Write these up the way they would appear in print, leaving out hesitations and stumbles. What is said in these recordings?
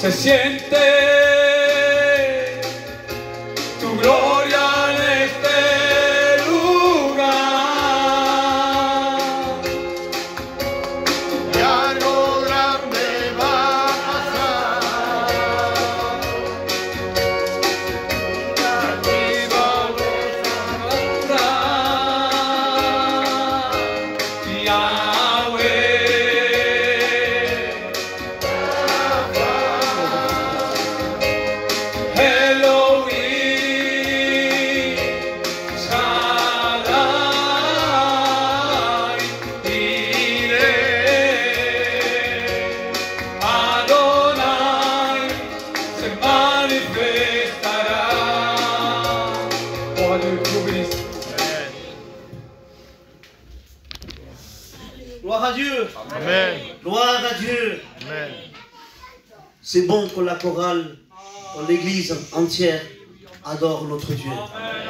Se siente tu gloria en este lugar. Y algo grande va a pasar. Aquí vamos a honrar Yahweh. Gloire à Dieu. Amen. Gloire à Dieu. Amen. C'est bon que la chorale, que l'église entière adore notre Dieu.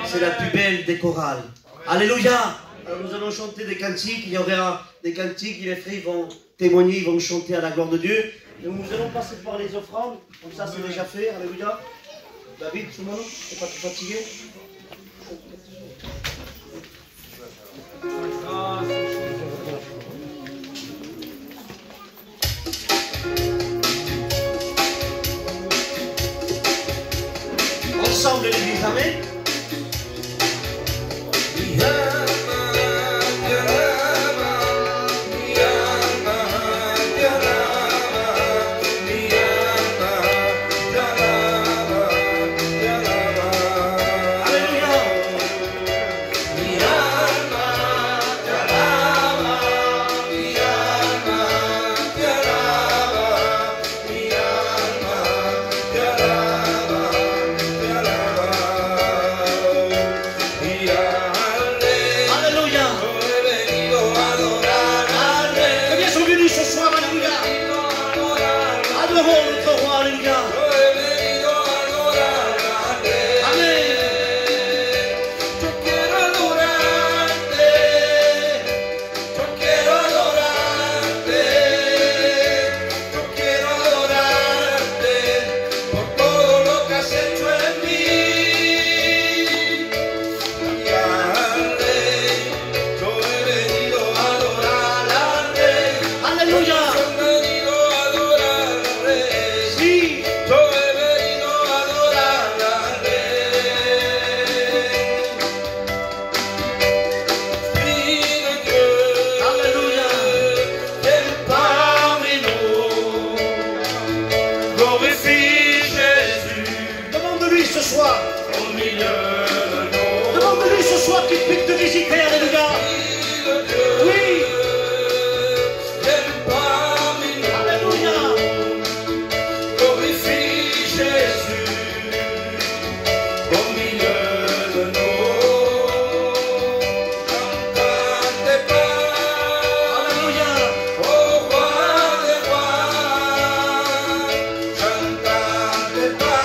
C'est la plus belle des chorales. Alléluia. Alors nous allons chanter des cantiques. Il y aura des cantiques. Les frères vont témoigner, ils vont chanter à la gloire de Dieu. Et nous allons passer par les offrandes. Comme ça, c'est déjà fait. Alléluia. David, tout le monde, t'es pas trop fatigué? Ensemble l'église, amen. Demande-lui ce soir qu'il puisse te visiter, alléluia. Oui. Alléluia. Glorifie Jésus au milieu de nous. Chante tes pas. Alléluia. Au roi des rois. Chante tes pas.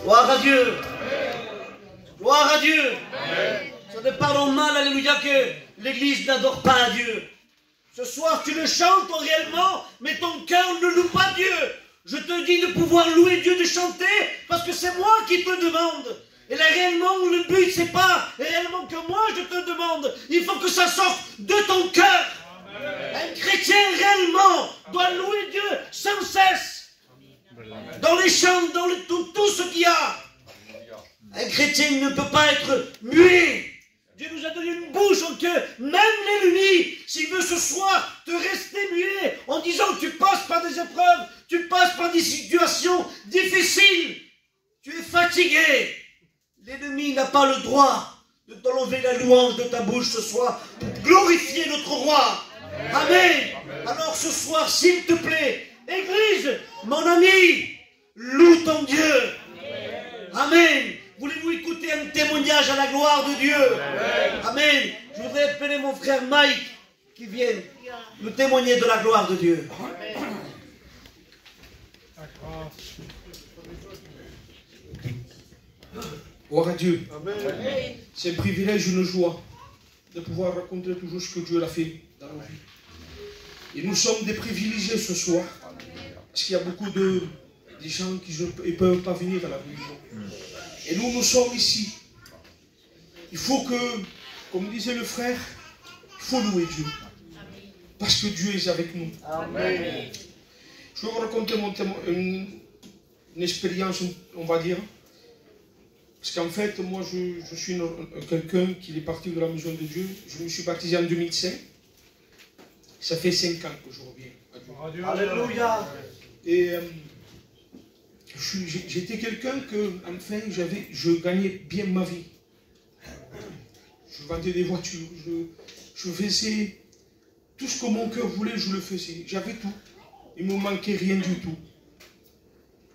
Gloire à Dieu. Gloire à Dieu. Ça ne parle mal, alléluia, que l'église n'adore pas Dieu. Ce soir, tu le chantes réellement, mais ton cœur ne loue pas Dieu. Je te dis de pouvoir louer Dieu, de chanter, parce que c'est moi qui te demande. Et là, réellement, le but, c'est pas réellement que moi je te demande. Il faut que ça sorte de ton cœur. Un chrétien réellement doit louer Dieu sans cesse. Dans les chants, dans tout ce qu'il y a. Un chrétien ne peut pas être muet. Dieu nous a donné une bouche en que même l'ennemi, s'il veut ce soir te rester muet en disant que tu passes par des épreuves, tu passes par des situations difficiles, tu es fatigué. L'ennemi n'a pas le droit de t'enlever la louange de ta bouche ce soir pour glorifier notre roi. Amen. Alors ce soir, s'il te plaît, Église, mon ami, loue ton Dieu. Amen. Voulez-vous écouter un témoignage à la gloire de Dieu? Amen. Je voudrais appeler mon frère Mike qui vienne nous témoigner de la gloire de Dieu. Gloire à Dieu. C'est un privilège, une joie de pouvoir raconter toujours ce que Dieu a fait dans nos vies. Et nous sommes des privilégiés ce soir. Parce qu'il y a beaucoup de gens qui ne peuvent pas venir à la religion. Et nous sommes ici. Il faut que, comme disait le frère, il faut louer Dieu. Parce que Dieu est avec nous. Amen. Je vais vous raconter une expérience, on va dire. Parce qu'en fait, moi, je suis quelqu'un qui est parti de la maison de Dieu. Je me suis baptisé en 2005. Ça fait 5 ans que je reviens à Dieu. Alléluia. Et j'étais quelqu'un que, enfin, je gagnais bien ma vie. Je vendais des voitures, je faisais tout ce que mon cœur voulait, je le faisais. J'avais tout. Il ne me manquait rien du tout.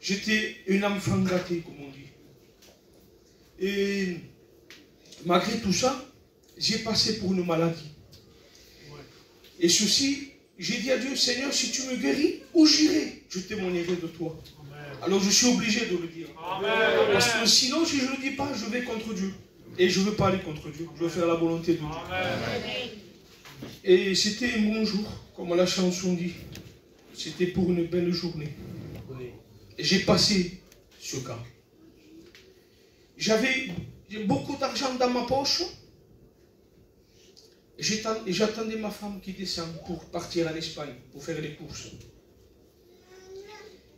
J'étais un enfant gâté, comme on dit. Et malgré tout ça, j'ai passé pour une maladie. Et ceci, j'ai dit à Dieu, Seigneur, si tu me guéris, où j'irai? Je témoignerai de toi. Alors je suis obligé de le dire. Amen. Parce que sinon, si je ne le dis pas, je vais contre Dieu. Et je ne veux pas aller contre Dieu. Je veux faire la volonté de Dieu. Amen. Et c'était un bon jour, comme la chanson dit. C'était pour une belle journée. Et j'ai passé ce camp. J'avais beaucoup d'argent dans ma poche. Et j'attendais ma femme qui descend pour partir en Espagne, pour faire les courses.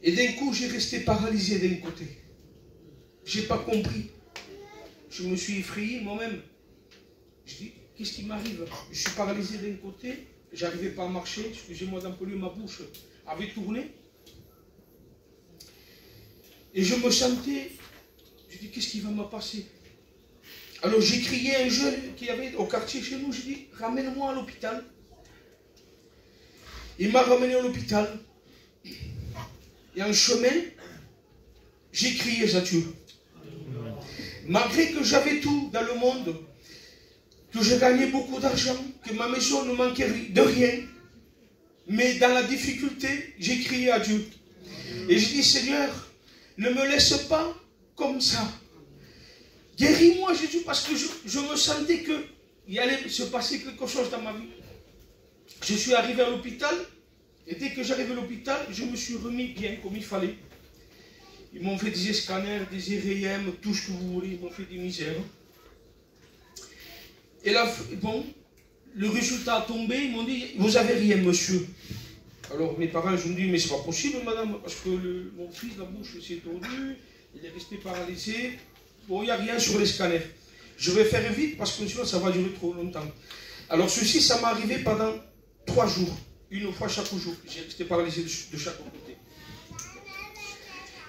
Et d'un coup, j'ai resté paralysé d'un côté. Je n'ai pas compris. Je me suis effrayé moi-même. Je dis, qu'est-ce qui m'arrive? Je suis paralysé d'un côté, je n'arrivais pas à marcher, excusez-moi d'employer, ma bouche avait tourné. Et je me sentais, je dis, qu'est-ce qui va me passer? Alors j'ai crié à un jeune qui avait au quartier chez nous, je dis, ramène-moi à l'hôpital. Il m'a ramené à l'hôpital. Et en chemin, j'ai crié à Dieu. Malgré que j'avais tout dans le monde, que je gagnais beaucoup d'argent, que ma maison ne manquait de rien, mais dans la difficulté, j'ai crié à Dieu. Et j'ai dit, Seigneur, ne me laisse pas comme ça. Guéris-moi, Jésus, parce que je me sentais qu'il allait se passer quelque chose dans ma vie. Je suis arrivé à l'hôpital, et dès que j'arrive à l'hôpital, je me suis remis bien comme il fallait. Ils m'ont fait des scanners, des IRM, tout ce que vous voulez, ils m'ont fait des misères. Et là, bon, le résultat a tombé, ils m'ont dit, vous avez rien, monsieur. Alors mes parents, je me dis, mais c'est pas possible, madame, parce que mon fils, la bouche s'est tordue, il est resté paralysé. Bon, il n'y a rien sur les scanners. Je vais faire vite parce que sinon ça va durer trop longtemps. Alors ceci, ça m'est arrivé pendant 3 jours. Une fois chaque jour. J'étais paralysé de chaque côté.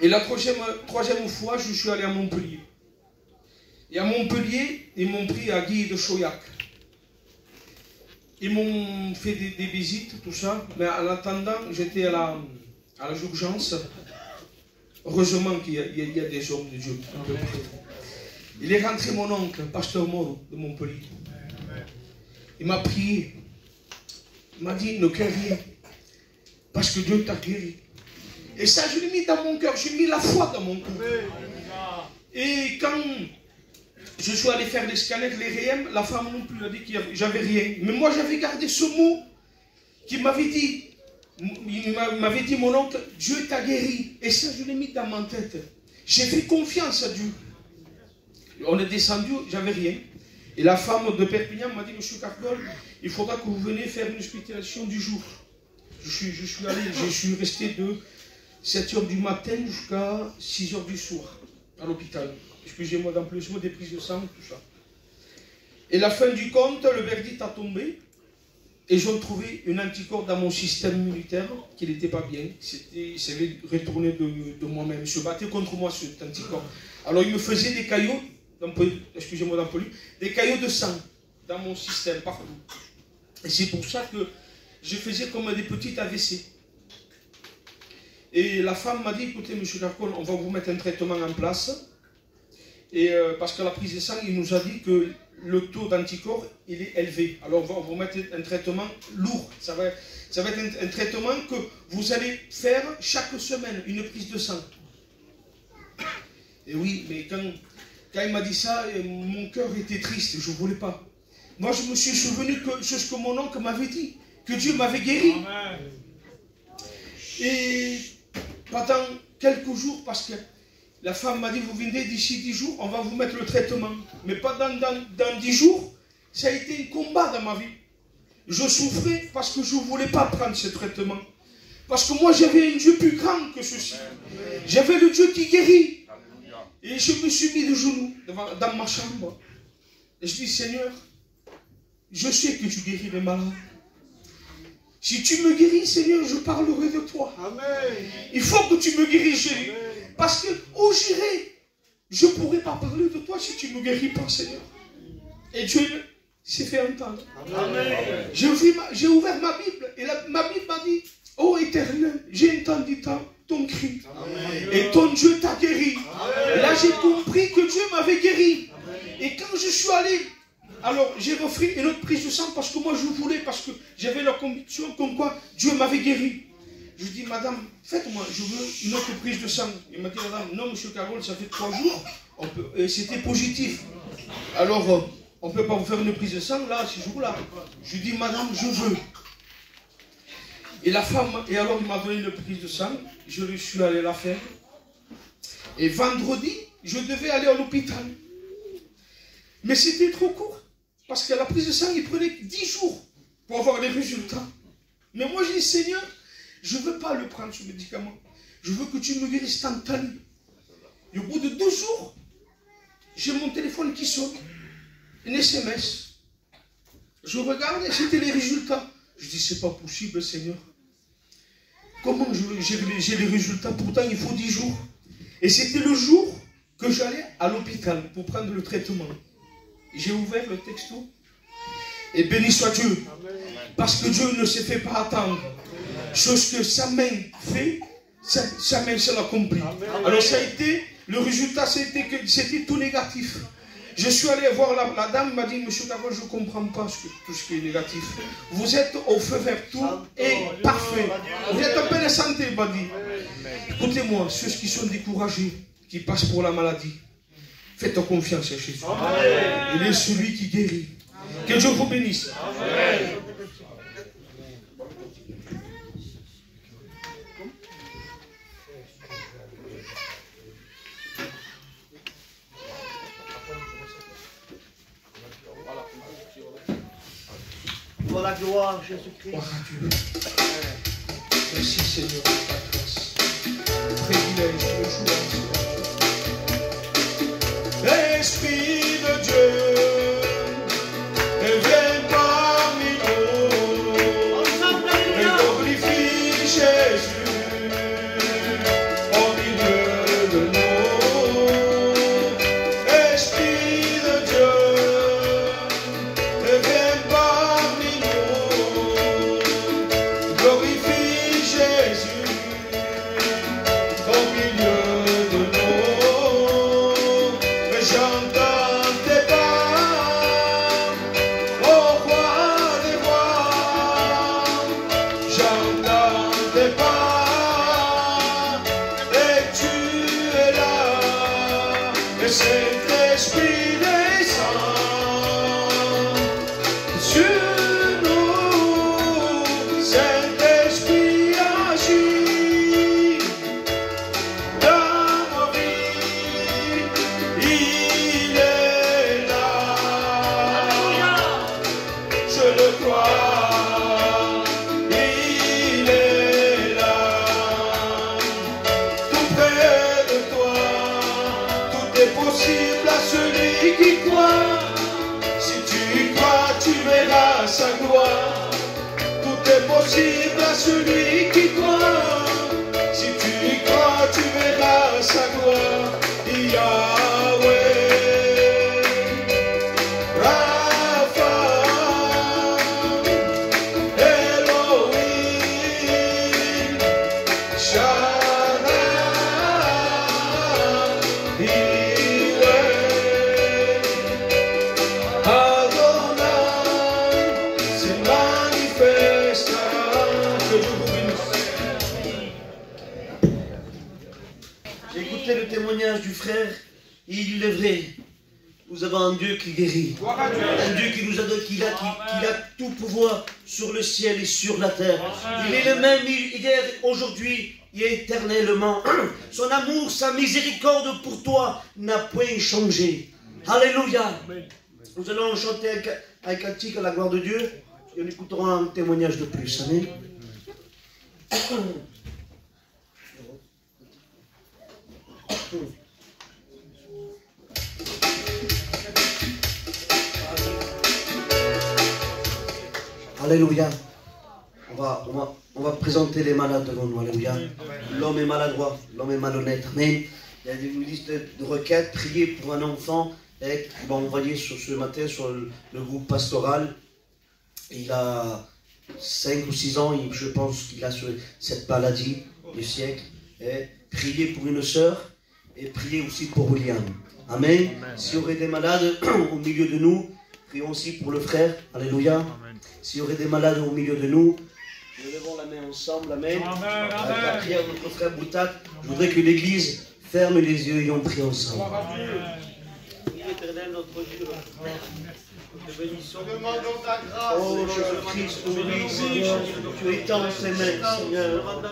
Et la troisième fois, je suis allé à Montpellier. Et à Montpellier, ils m'ont pris à Guy de Chauillac. Ils m'ont fait des visites, tout ça. Mais en attendant, j'étais à l'urgence. Heureusement qu'il y a des hommes de Dieu. Il est rentré mon oncle, pasteur Moro de Montpellier. Il m'a prié. Il m'a dit, ne crains rien. Parce que Dieu t'a guéri. Et ça, je l'ai mis dans mon cœur. J'ai mis la foi dans mon cœur. Et quand je suis allé faire les scanners, les REM, la femme non plus a dit que j'avais rien. Mais moi, j'avais gardé ce mot qui m'avait dit, mon oncle, Dieu t'a guéri. Et ça, je l'ai mis dans ma tête. J'ai fait confiance à Dieu. On est descendu, j'avais rien. Et la femme de Perpignan m'a dit, monsieur Cargol, il faudra que vous veniez faire une hospitalisation du jour. Je suis allé, je suis resté de 7h du matin jusqu'à 6h du soir à l'hôpital. Excusez-moi d'emplacement, des prises de sang, tout ça. Et la fin du compte, le verdict a tombé. Et j'ai trouvé un anticorps dans mon système immunitaire qui n'était pas bien. Il s'est retourné de moi-même. Il se battait contre moi, cet anticorps. Alors il me faisait des caillots, excusez-moi d'employer, des caillots de sang dans mon système, partout. Et c'est pour ça que je faisais comme des petites AVC. Et la femme m'a dit, écoutez, monsieur Carcol, on va vous mettre un traitement en place. Et parce qu'à la prise de sang, il nous a dit que le taux d'anticorps, il est élevé. Alors on va vous mettre un traitement lourd. Ça va être un traitement que vous allez faire chaque semaine, une prise de sang. Et oui, mais quand il m'a dit ça, mon cœur était triste, je ne voulais pas. Moi, je me suis souvenu que c'est ce que mon oncle m'avait dit, que Dieu m'avait guéri. Amen. Et pendant quelques jours, parce que la femme m'a dit, vous venez d'ici 10 jours, on va vous mettre le traitement. Mais pas dans 10 jours, ça a été un combat dans ma vie. Je souffrais parce que je ne voulais pas prendre ce traitement. Parce que moi, j'avais un Dieu plus grand que ceci. J'avais le Dieu qui guérit. Et je me suis mis de genoux dans ma chambre. Et je dis, Seigneur, je sais que tu guéris les malades. Si tu me guéris, Seigneur, je parlerai de toi. Amen. Il faut que tu me guéris, Jésus. Parce que où j'irai, je ne pourrai pas parler de toi si tu ne me guéris pas, Seigneur. Et Dieu s'est fait entendre. Amen. J'ai ouvert ma Bible. Et ma Bible m'a dit, ô Éternel, j'ai entendu ton cri. Amen. Et ton Dieu t'a guéri. Amen. Là, j'ai compris que Dieu m'avait guéri. Amen. Et quand je suis allé, alors j'ai refait une autre prise de sang parce que moi je voulais, parce que j'avais la conviction comme quoi Dieu m'avait guéri. Je dis, madame, faites-moi, je veux une autre prise de sang. Il m'a dit, madame, non, monsieur Carole, ça fait 3 jours, et c'était positif. Alors, on ne peut pas vous faire une prise de sang là, ce jour-là. Je dis, madame, je veux. Et la femme, et alors il m'a donné une prise de sang, je suis allé la faire. Et vendredi, je devais aller à l'hôpital. Mais c'était trop court, parce que la prise de sang, il prenait 10 jours pour avoir les résultats. Mais moi, je dis, Seigneur, je ne veux pas le prendre, ce médicament. Je veux que tu me guérisses instantanément. Et au bout de 2 jours, j'ai mon téléphone qui sonne. Un SMS. Je regarde et c'était les résultats. Je dis, c'est pas possible, Seigneur. Comment j'ai les résultats? Pourtant, il faut 10 jours. Et c'était le jour que j'allais à l'hôpital pour prendre le traitement. J'ai ouvert le texto. Et béni soit Dieu. Parce que Dieu ne se fait pas attendre. Chose que sa main fait, sa main se l'accomplit. Alors ça a été, le résultat c'était tout négatif. Je suis allé voir la dame, elle m'a dit, monsieur Carole, je ne comprends pas tout ce qui est négatif. Vous êtes au feu vert, tout est parfait. Vous êtes en pleine santé, elle m'a dit. Écoutez-moi, ceux qui sont découragés, qui passent pour la maladie, faites confiance à Jésus. Il est celui qui guérit. Que Dieu vous bénisse. Amen. Pour la gloire, Jésus-Christ. Gloire à Dieu. Merci Seigneur pour ta grâce. Privilège de joie. Esprit de Dieu, viens parmi nous et glorifie Jésus au milieu de nous. Esprit de Dieu, viens parmi nous, glorifie Jésus au milieu de nous. J'entends je le crois, il est là, tout près de toi, tout est possible à celui qui croit. Si tu crois, tu verras sa gloire, tout est possible à celui qui croit. Si tu crois, tu verras sa gloire. Yahweh, Rapha, Elohim, Shaddai, Yireh, Adonai, se manifesta. Que Dieu vous bénisse. J'ai écouté le témoignage du frère, et il est vrai. Nous avons un Dieu qui guérit. Un Dieu qui nous a donné, qui a tout pouvoir sur le ciel et sur la terre. Il est le même hier, aujourd'hui et éternellement. Son amour, sa miséricorde pour toi n'a point changé. Alléluia. Nous allons chanter un cantique à la gloire de Dieu et nous écouterons un témoignage de plus. Amen. Alléluia. On va présenter les malades devant nous. Alléluia. L'homme est maladroit, l'homme est malhonnête. Amen. Il y a une liste de requêtes. Prier pour un enfant. Et on va envoyer ce matin sur le groupe pastoral. Il a 5 ou 6 ans. Je pense qu'il a cette maladie du siècle. Et prier pour une sœur. Et prier aussi pour William. Amen. S'il y aurait des malades au milieu de nous, prions aussi pour le frère. Alléluia. S'il y aurait des malades au milieu de nous, nous levons la main ensemble. Amen. Avec la prière de notre frère Boutak, je voudrais que l'Église ferme les yeux et on prie ensemble. Éternel, notre Dieu, nous te bénissons. Demandons ta grâce. Oh Jésus-Christ, oui, Seigneur, tu étends tes mains, Seigneur.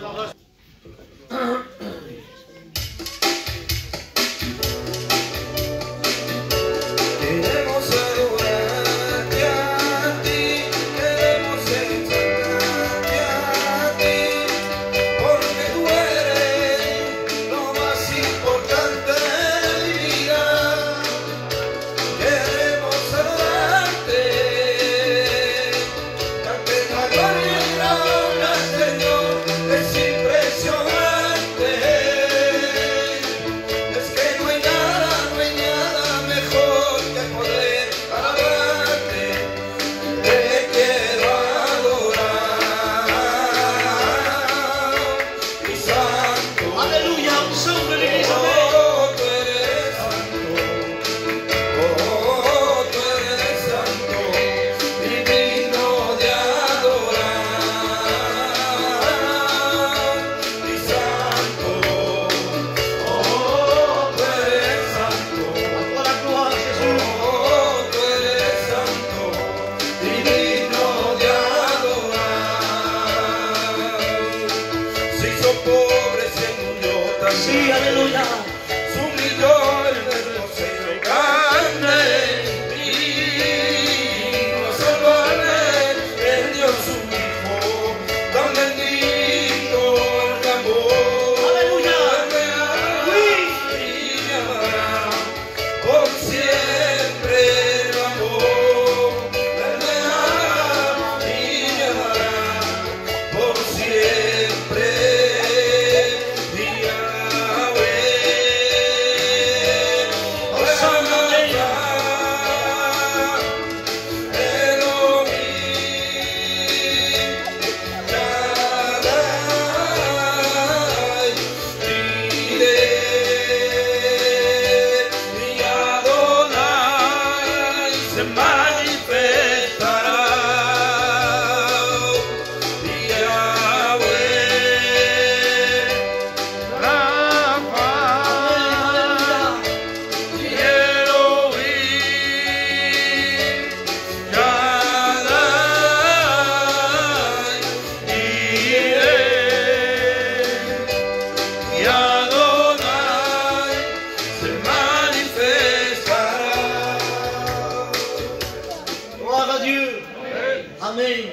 Amen.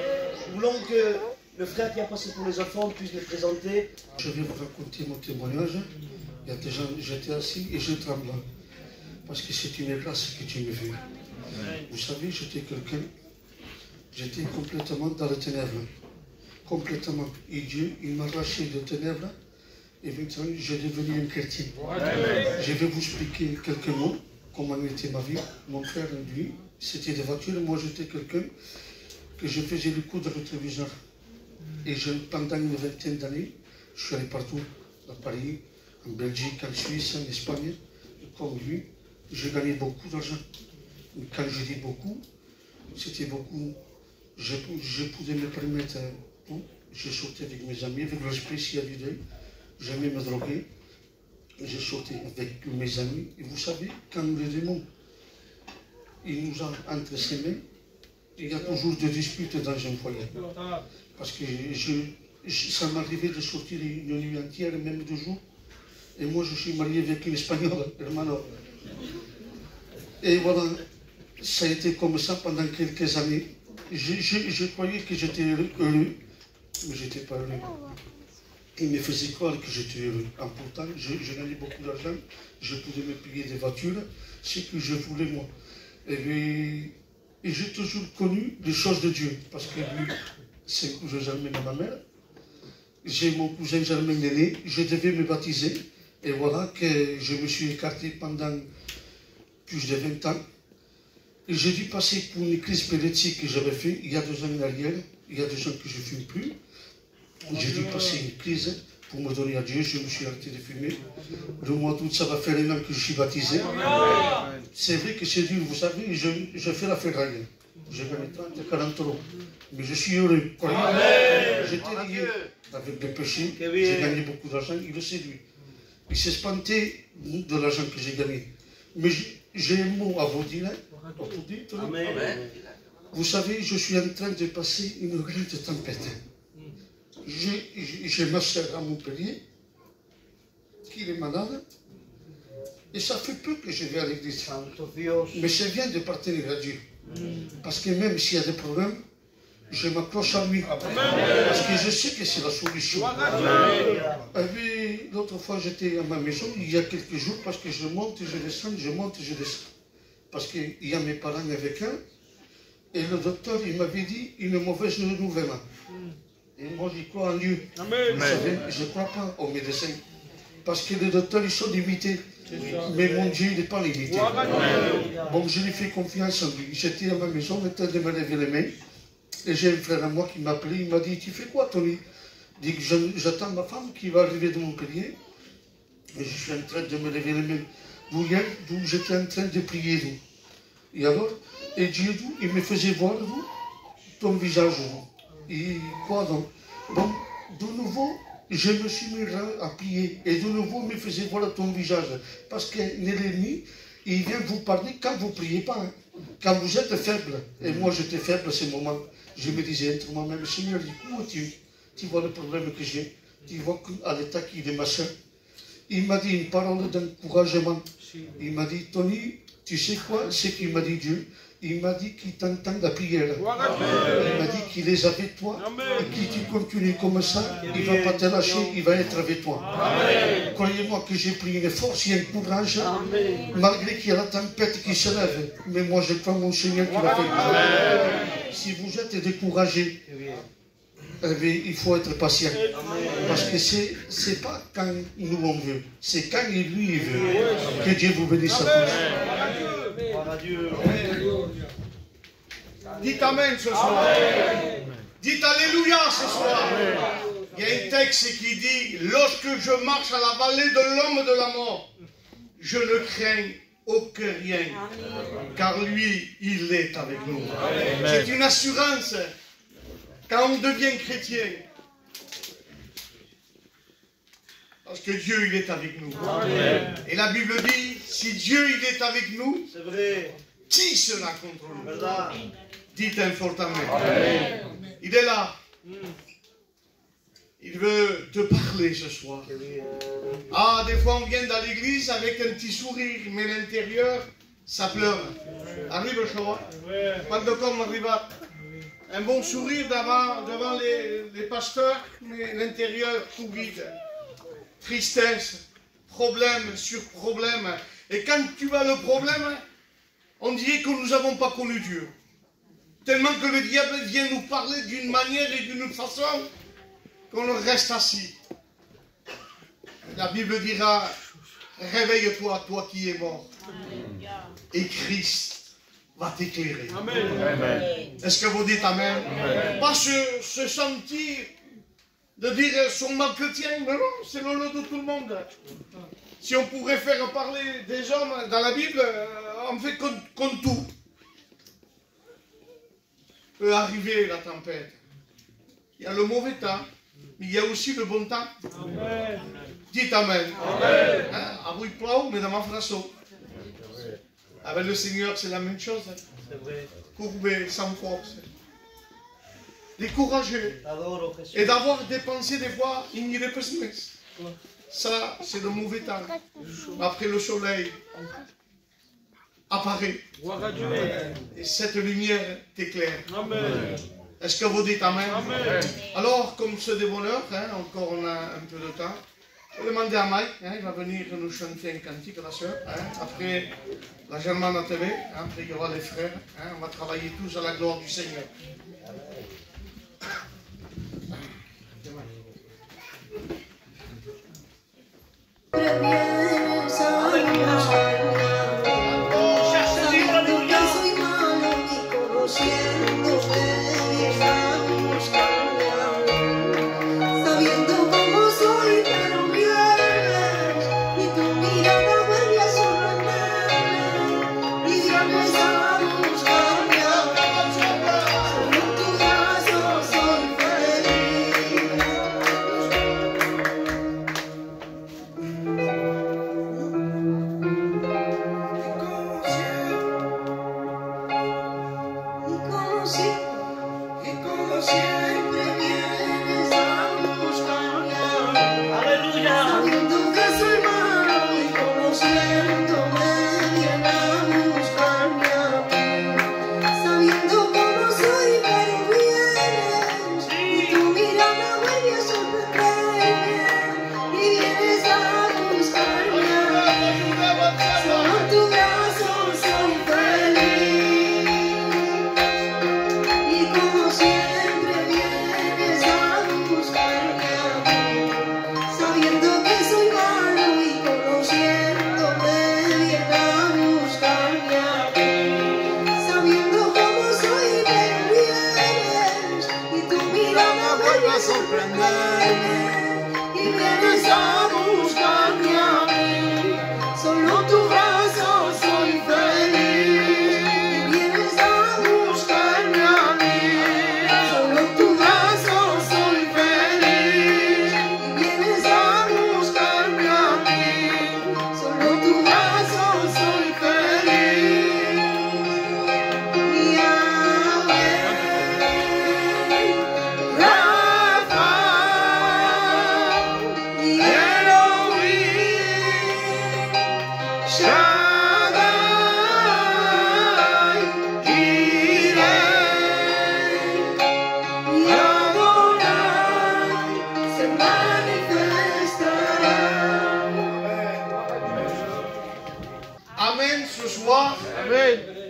Nous voulons que le frère qui a passé pour les enfants puisse les présenter. Je vais vous raconter mon témoignage. Il y a des gens, j'étais assis et je tremblais. Parce que c'est une grâce que Dieu me fait. Vous savez, j'étais complètement dans les ténèbres. Complètement. Et Dieu, il m'a arraché des ténèbres. Et maintenant, je suis devenu un chrétien. Je vais vous expliquer quelques mots, comment était ma vie. Mon frère, lui, c'était des voitures. Moi, j'étais quelqu'un que je faisais le coup de rétroviseur. Et pendant une vingtaine d'années, je suis allé partout, à Paris, en Belgique, en Suisse, en Espagne. Et comme lui, j'ai gagné beaucoup d'argent. Quand je dis beaucoup, c'était beaucoup. Je pouvais me permettre tout. Je sortais avec mes amis, avec l'esprit s'il y avait d'eux. J'aimais me droguer. Je sortais avec mes amis. Et vous savez, quand le démon il nous a entre ses mains, il y a toujours des disputes dans un foyer. Parce que ça m'arrivait de sortir une nuit entière, même 2 jours. Et moi, je suis marié avec une Espagnole, hermano. Et voilà, ça a été comme ça pendant quelques années. Je croyais que j'étais heureux, mais je n'étais pas heureux. Il me faisait croire que j'étais heureux. En pourtant, je gagnais beaucoup d'argent, je pouvais me payer des voitures, ce que je voulais moi. Et j'ai toujours connu les choses de Dieu, parce que lui, c'est un cousin germain de ma mère. J'ai mon cousin germain l'aîné, je devais me baptiser. Et voilà que je me suis écarté pendant plus de 20 ans. Et j'ai dû passer pour une crise épileptique que j'avais fait il y a 2 ans en arrière. Il y a 2 ans que je ne fume plus. J'ai dû passer une crise pour me donner à Dieu. Je me suis arrêté de fumer. Le mois d'août, ça va faire 1 an que je suis baptisé. C'est vrai que c'est dur, vous savez, je fais la ferraille. Je gagne 30, 40 euros. Mais je suis heureux. J'étais lié avec des péchés. J'ai gagné beaucoup d'argent. Il le sait, lui. Il s'est espanté de l'argent que j'ai gagné. Mais j'ai un mot à vous dire. Vous savez, je suis en train de passer une grande tempête. J'ai ma soeur à Montpellier, qui est malade. Et ça fait peu que je vais à l'église. Mais je viens de partir à Dieu. Parce que même s'il y a des problèmes, je m'accroche à lui. Parce que je sais que c'est la solution. Et puis, l'autre fois, j'étais à ma maison, il y a quelques jours, parce que je monte et je descends, je monte et je descends. Parce qu'il y a mes parents avec eux. Et le docteur, il m'avait dit une mauvaise nouvelle. Et moi, j'y crois en Dieu. Vous savez, je ne crois pas aux médecins. Parce que les docteurs, ils sont limités. Mais mon Dieu, il n'est pas limité. Bon, je lui fais confiance en lui. J'étais à ma maison, maintenant de me lever les mains. Et j'ai un frère à moi qui m'a appelé, il m'a dit, tu fais quoi, Tony? Il dit que j'attends ma femme qui va arriver de Montpellier. Et je suis en train de me lever les mains. D'où j'étais en train de prier. Et alors, et Dieu, il me faisait voir ton visage. Et quoi donc? Bon, de nouveau, je me suis mis à prier. Et de nouveau, il me faisait voir ton visage. Parce que l'ennemi, il vient vous parler quand vous ne priez pas. Hein. Quand vous êtes faible. Et moi, j'étais faible à ce moment. Je me disais entre moi-même, Seigneur, où es-tu? Tu vois le problème que j'ai. Tu vois à l'état qu'il est ma soeur. Il m'a dit une parole d'encouragement. Il m'a dit, Tony, tu sais quoi? C'est qu'il m'a dit Dieu. Il m'a dit qu'il t'entend la prière. Il m'a dit qu'il est avec toi. Et que tu continues comme ça, il ne va pas te lâcher, il va être avec toi. Croyez-moi que j'ai pris une force et un courage, malgré qu'il y a la tempête qui se lève. Mais moi, je crois mon Seigneur qui va faire. Si vous êtes découragé, il faut être patient. Parce que ce n'est pas quand nous on veut, c'est quand lui il veut. Que Dieu vous bénisse à tous. Dites Amen ce soir. Dites Alléluia ce soir. Il y a un texte qui dit, lorsque je marche à la vallée de l'homme de la mort, je ne crains aucun rien, car lui, il est avec nous. C'est une assurance. Quand on devient chrétien, parce que Dieu, il est avec nous. Amen. Et la Bible dit, si Dieu, il est avec nous, c'est vrai. Qui sera contre nous? Dites un fort Amen. Amen. Il est là. Il veut te parler ce soir. Ah, des fois, on vient dans l'église avec un petit sourire, mais l'intérieur, ça pleure. Arrive, Shoah. Quando come arriva? Un bon sourire devant les pasteurs, mais l'intérieur tout vide. Tristesse, problème sur problème. Et quand tu as le problème, on dirait que nous n'avons pas connu Dieu. Tellement que le diable vient nous parler d'une manière et d'une façon qu'on reste assis. La Bible dira, réveille-toi, toi qui es mort. Et Christ va t'éclairer. Est-ce que vous dites Amen? Pas se sentir de dire son mal chrétien, mais non, c'est le lot de tout le monde. Si on pourrait faire parler des hommes dans la Bible, on fait comme tout. Peut arriver la tempête. Il y a le mauvais temps, mais il y a aussi le bon temps. Amen. Dites Amen. Amen. Hein? À vous, il pleut, mais dans ma phrase. Avec le Seigneur, c'est la même chose. Courbé, sans force. Découragé. Et d'avoir des pensées, des fois, irrépressibles. Ça, c'est le mauvais temps. Après le soleil apparaît. Et cette lumière t'éclaire. Est-ce que vous dites Amen? Amen. Alors, comme ce dévoleur, hein, encore on a un peu de temps, je vais demander à Mike, hein, il va venir nous chanter un cantique, la soeur. Hein, après la Germane à TV, hein, après il y aura les frères. Hein, on va travailler tous à la gloire du Seigneur.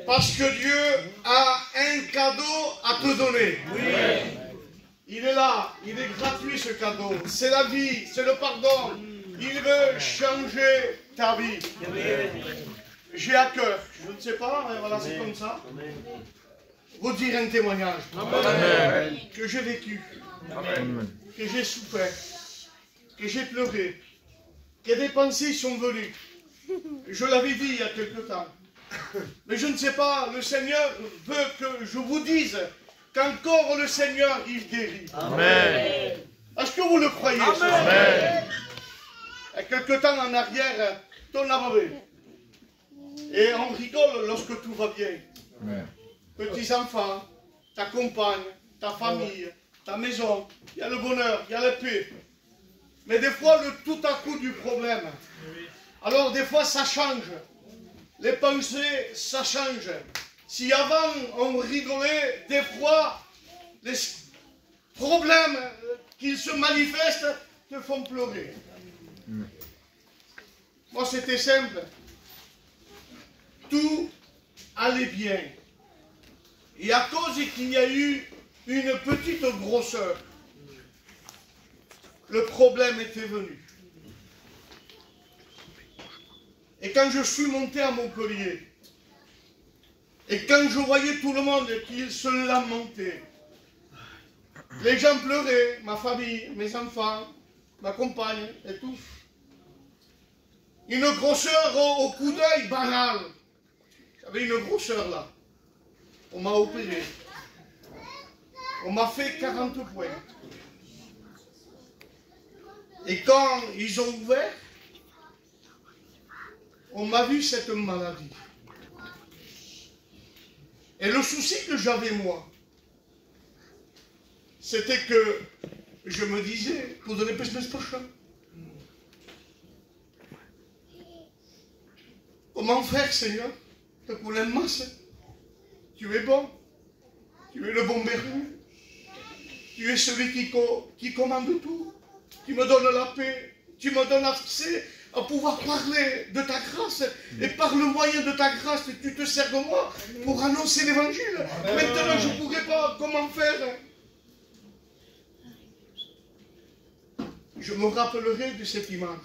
Parce que Dieu a un cadeau à te donner. Oui. Il est là, il est gratuit ce cadeau. C'est la vie, c'est le pardon. Il veut changer ta vie. J'ai à cœur, je ne sais pas, mais voilà, c'est comme ça. Vous dire un témoignage. Amen. Que j'ai vécu, Amen. Que j'ai souffert, que j'ai pleuré, que des pensées sont venues. Je l'avais dit il y a quelque temps. Mais je ne sais pas, le Seigneur veut que je vous dise qu'encore le Seigneur, il guérit. Amen. Est-ce que vous le croyez? Amen. Il y a quelque temps en arrière, ton avoué. Et on rigole lorsque tout va bien. Amen. Petits enfants, ta compagne, ta famille, ta maison, il y a le bonheur, il y a la paix. Mais des fois, le tout à coup du problème. Alors des fois, ça change. Les pensées, ça change. Si avant on rigolait, des fois, les problèmes qui se manifestent te font pleurer. Moi, c'était simple. Tout allait bien. Et à cause qu'il y a eu une petite grosseur, le problème était venu. Et quand je suis monté à Montpellier, et quand je voyais tout le monde qui se lamentait, les gens pleuraient, ma famille, mes enfants, ma compagne et tout. Une grosseur au coup d'œil banal. J'avais une grosseur là. On m'a opéré. On m'a fait 40 points. Et quand ils ont ouvert, on m'a vu cette maladie. Et le souci que j'avais moi, c'était que je me disais, vous donnez plus de prochain. Comment faire, Seigneur? Tu connais masse. Tu es bon. Tu es le bon berger. Tu es celui qui commande tout. Tu me donnes la paix. Tu me donnes accès à pouvoir parler de ta grâce. Et par le moyen de ta grâce, tu te sers de moi pour annoncer l'évangile. Maintenant, je ne pourrais pas. Comment faire? Je me rappellerai de cette image.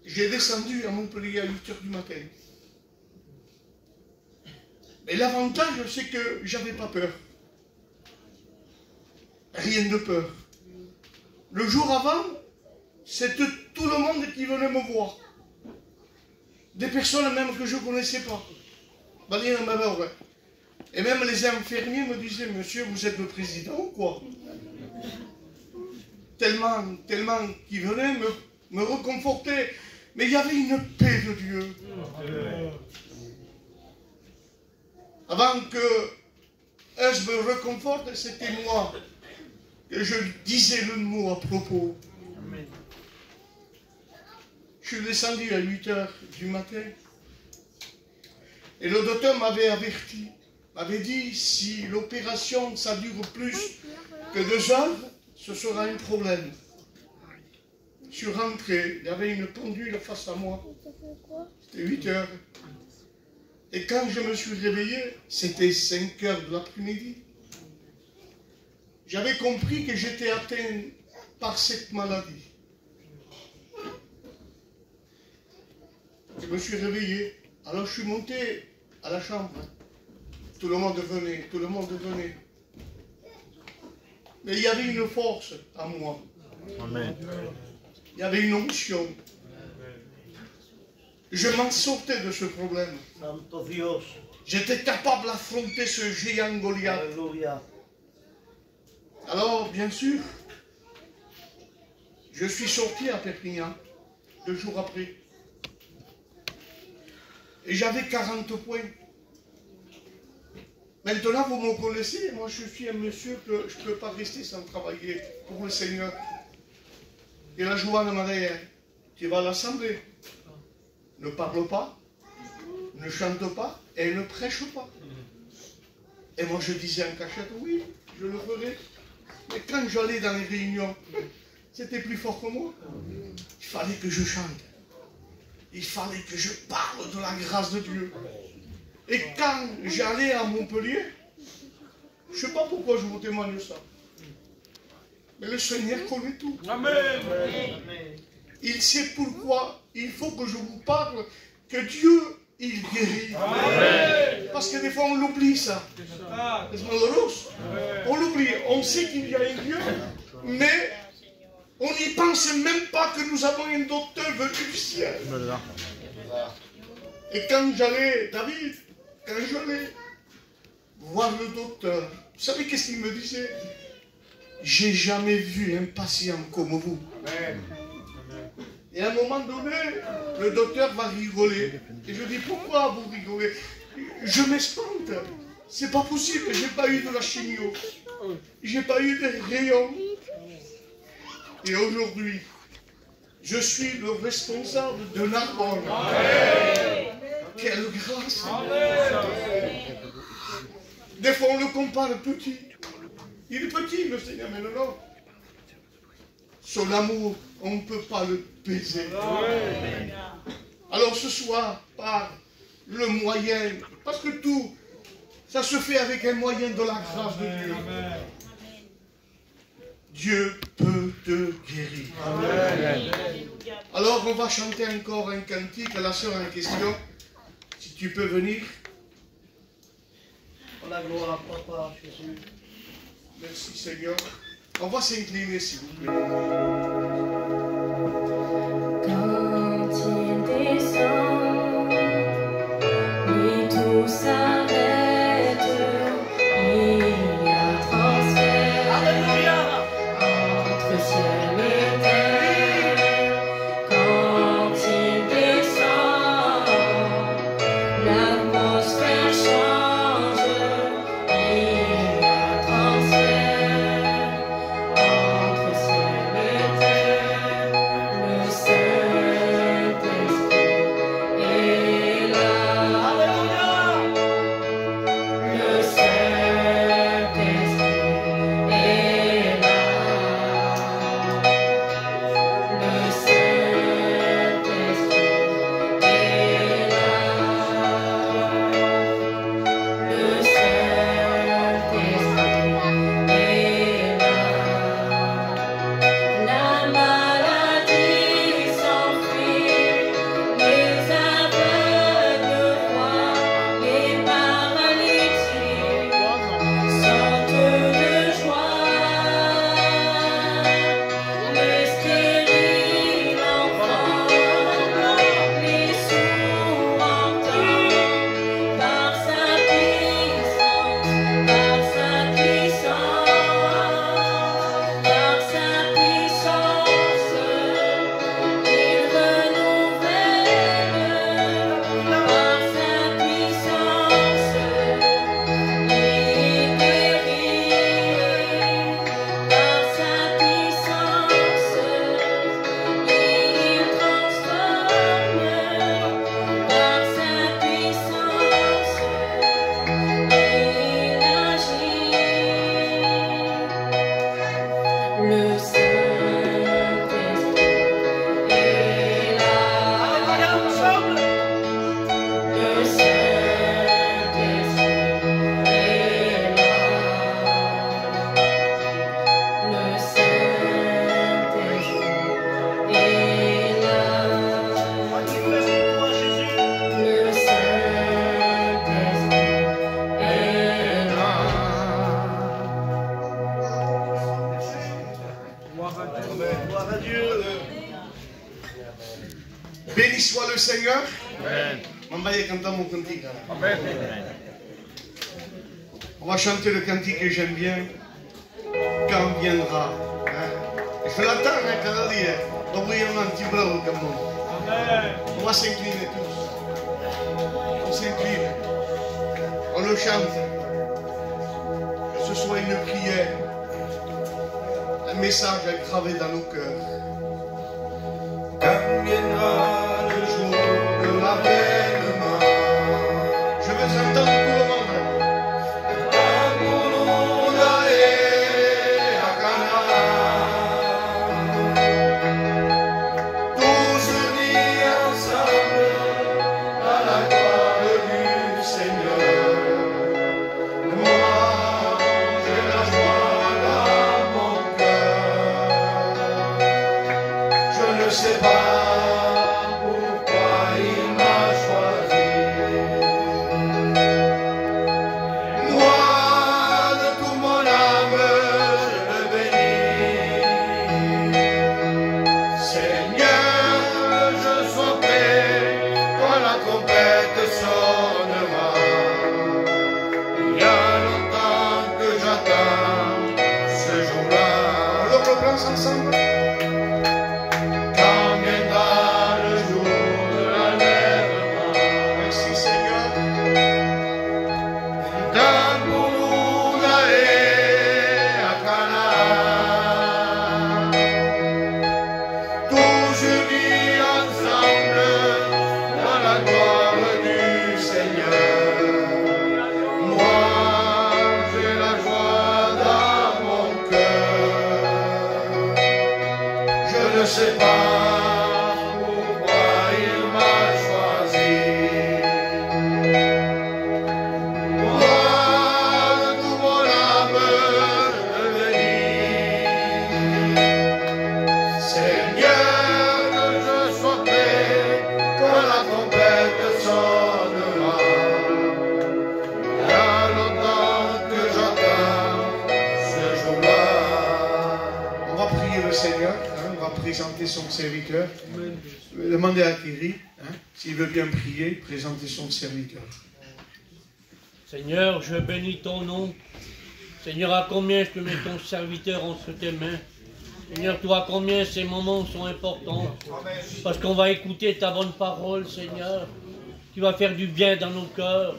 J'ai descendu à Montpellier à 8h du matin. Et l'avantage, c'est que j'avais pas peur. Rien de peur. Le jour avant, c'était tout le monde qui venait me voir. Des personnes même que je ne connaissais pas. Et même les infirmiers me disaient, monsieur, vous êtes le président ou quoi? Tellement qu'ils venaient me reconforter. Mais il y avait une paix de Dieu. Avant que je me reconforte, c'était moi que je disais le mot à propos. Je suis descendu à 8h du matin. Et le docteur m'avait averti, m'avait dit, si l'opération ça dure plus que 2 heures, ce sera un problème. Je suis rentré, il y avait une pendule face à moi. C'était 8h. Et quand je me suis réveillé, c'était 5h de l'après-midi. J'avais compris que j'étais atteint par cette maladie. Je me suis réveillé. Alors je suis monté à la chambre. Tout le monde venait, tout le monde venait. Mais il y avait une force à moi. Amen. Il y avait une onction. Je m'en sortais de ce problème. Santo Dios. J'étais capable d'affronter ce géant Goliath. Alléluia. Alors, bien sûr, je suis sorti à Perpignan 2 jours après. Et j'avais 40 points. Maintenant, vous me connaissez, moi je suis un monsieur que je ne peux pas rester sans travailler pour le Seigneur. Et la Joanne m'a dit, tu vas à l'assemblée, ne parle pas, ne chante pas et ne prêche pas. Et moi je disais en cachette, oui, je le ferai. Mais quand j'allais dans les réunions, c'était plus fort que moi. Il fallait que je chante. Il fallait que je parle de la grâce de Dieu. Et quand j'allais à Montpellier, je ne sais pas pourquoi je vous témoigne ça. Mais le Seigneur connaît tout. Amen. Il sait pourquoi il faut que je vous parle que Dieu, il guérit. Amen. Parce que des fois on l'oublie ça. On l'oublie. On sait qu'il y a un Dieu, mais on n'y pense même pas que nous avons un docteur venu du ciel. Et quand j'allais, David, quand j'allais voir le docteur, vous savez qu'est-ce qu'il me disait? J'ai jamais vu un patient comme vous. Amen. Et à un moment donné, le docteur va rigoler. Et je dis, pourquoi vous rigolez? Je m'espante. C'est pas possible, j'ai pas eu de la chimio. J'ai pas eu de rayons. Et aujourd'hui, je suis le responsable de Narbonne. Quelle grâce. Des fois, on le compare petit. Il est petit, le Seigneur, mais non. Son amour, on ne peut pas le peser. Alors ce soir, par le moyen, parce que tout, ça se fait avec un moyen de la grâce de Dieu. Dieu peut te guérir. Amen. Alors on va chanter encore un cantique. La sœur en question, si tu peux venir. Oh la gloire, papa, Jésus. Merci Seigneur. On va s'incliner s'il vous plaît. Quand il descend, oui, tout s'arrête. Il y a transfert. Alléluia. Entre ciel et terre, quand il descend, l'atmosphère change, il y a transfert. Entre ciel et terre, le Saint-Esprit est là. Alléluia. Le Saint-Esprit est là. Le Saint-Esprit est là. Le Saint-Esprit est là. La maladie s'enfuit, les aveugles voient, les paralytiques sortent de joie. Les stériles entendent, les sourds entendent, par sa puissance, par sa puissance, il renouvelle, par sa puissance, il guérit, par sa puissance, il transforme, par sa puissance, il agit. Le Saint-Esprit est là. Ensemble. Le Saint-Esprit est là. Le Saint-Esprit est là. Manifeste-toi, Jésus. Le Saint-Esprit est là. Gloire à Dieu. Béni soit le Seigneur. Mambaye cantamos un cantique. On va chanter le cantique que j'aime bien. Quand viendra. Je fais l'attendre cada dia. On va y avoir un petit bravo comme nous. On va s'incliner tous. On s'incline. On le chante. Que ce soit une prière. Un message à graver dans nos cœurs. Quand viendra le jour de l'avènement, je veux entendre tout le monde. Tous unis ensemble à la gloire du Seigneur. Moi, j'ai la joie dans mon cœur. Je ne sais pas pourquoi il m'a choisi. Moi, de tout mon âme, je le bénis. Seigneur, je sois prêt quand la trompette sonnera. Il y a longtemps que j'attends ce jour-là. On le reprend ensemble. Quand viendra le jour de l'enlèvement. Merci Seigneur. Dans Boulouna et à Cana, tous unis ensemble dans la gloire du sais pas pourquoi il m'a choisi. Moi, de tout mon âme, je bénis. Seigneur, que je sois prêt quand la trompette sonnera. Il y a longtemps que j'attends ce jour-là. On va prier le Seigneur, hein, on va présenter son serviteur. Je vais demander à Thierry, hein, s'il veut bien prier, présenter son serviteur. Seigneur, je bénis ton nom. Seigneur, à combien je te mets ton serviteur entre tes mains. Seigneur, toi, à combien ces moments sont importants. Parce qu'on va écouter ta bonne parole, Seigneur, qui va faire du bien dans nos cœurs.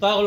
Parle